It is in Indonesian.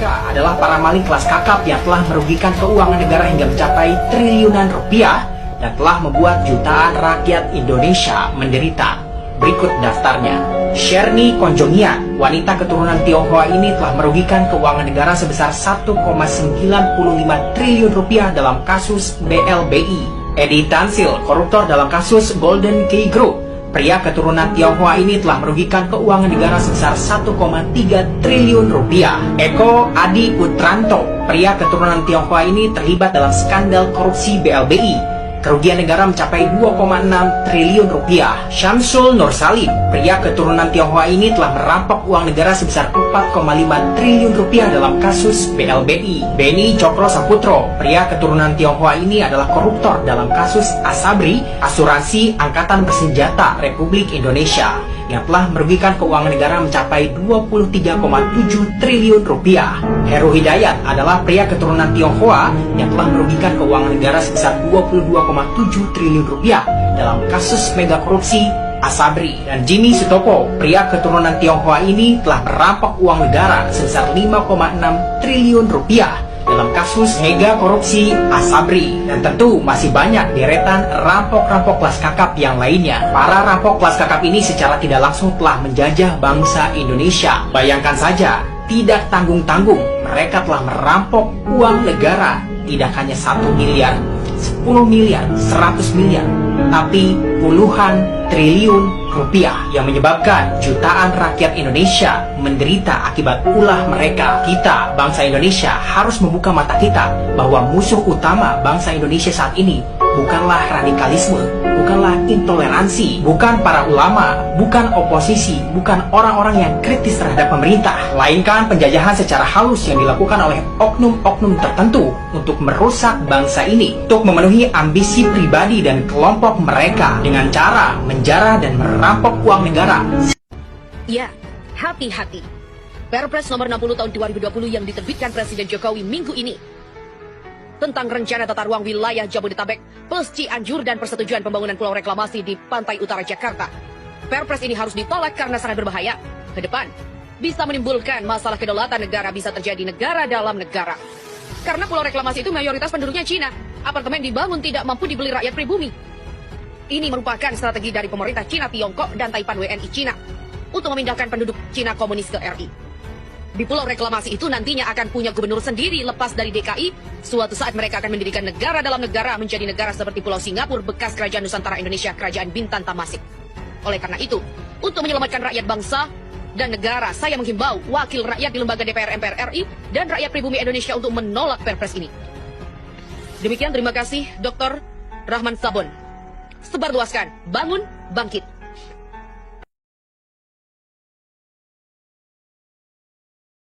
Mereka adalah para maling kelas kakap yang telah merugikan keuangan negara hingga mencapai triliunan rupiah dan telah membuat jutaan rakyat Indonesia menderita. Berikut daftarnya. Sherni Konjongian, wanita keturunan Tionghoa ini telah merugikan keuangan negara sebesar 1,95 triliun rupiah dalam kasus BLBI. Edi Tansil, koruptor dalam kasus Golden Key Group. Pria keturunan Tionghoa ini telah merugikan keuangan negara sebesar 1,3 triliun rupiah. Eko Adi Putranto, pria keturunan Tionghoa ini terlibat dalam skandal korupsi BLBI. Kerugian negara mencapai 2,6 triliun rupiah. Syamsul Nur Salim, pria keturunan Tionghoa ini telah merampok uang negara sebesar 4,5 triliun rupiah dalam kasus BLBI. Beni Cokro Saputro, pria keturunan Tionghoa ini adalah koruptor dalam kasus Asabri, Asuransi Angkatan Bersenjata Republik Indonesia, yang telah merugikan keuangan negara mencapai 23,7 triliun rupiah. Heru Hidayat adalah pria keturunan Tionghoa yang telah merugikan keuangan negara sebesar 22,7 triliun rupiah dalam kasus mega korupsi Asabri. Dan Jimmy Sutopo, pria keturunan Tionghoa ini telah merampok uang negara sebesar 5,6 triliun rupiah dalam kasus mega korupsi Asabri. Dan tentu masih banyak deretan rampok-rampok kelas kakap yang lainnya. Para rampok kelas kakap ini secara tidak langsung telah menjajah bangsa Indonesia. Bayangkan saja, tidak tanggung-tanggung mereka telah merampok uang negara, tidak hanya 1 miliar, 10 miliar, 100 miliar, tapi puluhan triliun rupiah yang menyebabkan jutaan rakyat Indonesia menderita akibat ulah mereka. Kita, bangsa Indonesia, harus membuka mata kita bahwa musuh utama bangsa Indonesia saat ini bukanlah radikalisme, bukanlah intoleransi, bukan para ulama, bukan oposisi, bukan orang-orang yang kritis terhadap pemerintah, melainkan penjajahan secara halus yang dilakukan oleh oknum-oknum tertentu untuk merusak bangsa ini, untuk memenuhi ambisi pribadi dan kelompok mereka dengan cara menjarah dan merampok uang negara. Ya, hati-hati. Perpres nomor 60 tahun 2020 yang diterbitkan Presiden Jokowi minggu ini tentang rencana tata ruang wilayah Jabodetabek plus Cianjur dan persetujuan pembangunan pulau reklamasi di pantai utara Jakarta. Perpres ini harus ditolak karena sangat berbahaya. Ke depan, bisa menimbulkan masalah kedaulatan negara, bisa terjadi negara dalam negara. Karena pulau reklamasi itu mayoritas penduduknya Cina. Apartemen dibangun tidak mampu dibeli rakyat pribumi. Ini merupakan strategi dari pemerintah Cina, Tiongkok, dan Taipan WNI Cina untuk memindahkan penduduk Cina komunis ke RI. Di pulau reklamasi itu nantinya akan punya gubernur sendiri lepas dari DKI. Suatu saat mereka akan mendirikan negara dalam negara, menjadi negara seperti Pulau Singapura bekas Kerajaan Nusantara Indonesia, Kerajaan Bintan Tamasik. Oleh karena itu, untuk menyelamatkan rakyat bangsa dan negara, saya menghimbau wakil rakyat di lembaga DPR MPR RI dan rakyat pribumi Indonesia untuk menolak Perpres ini. Demikian, terima kasih Dr. Rahman Sabon. Sebarluaskan, bangun, bangkit.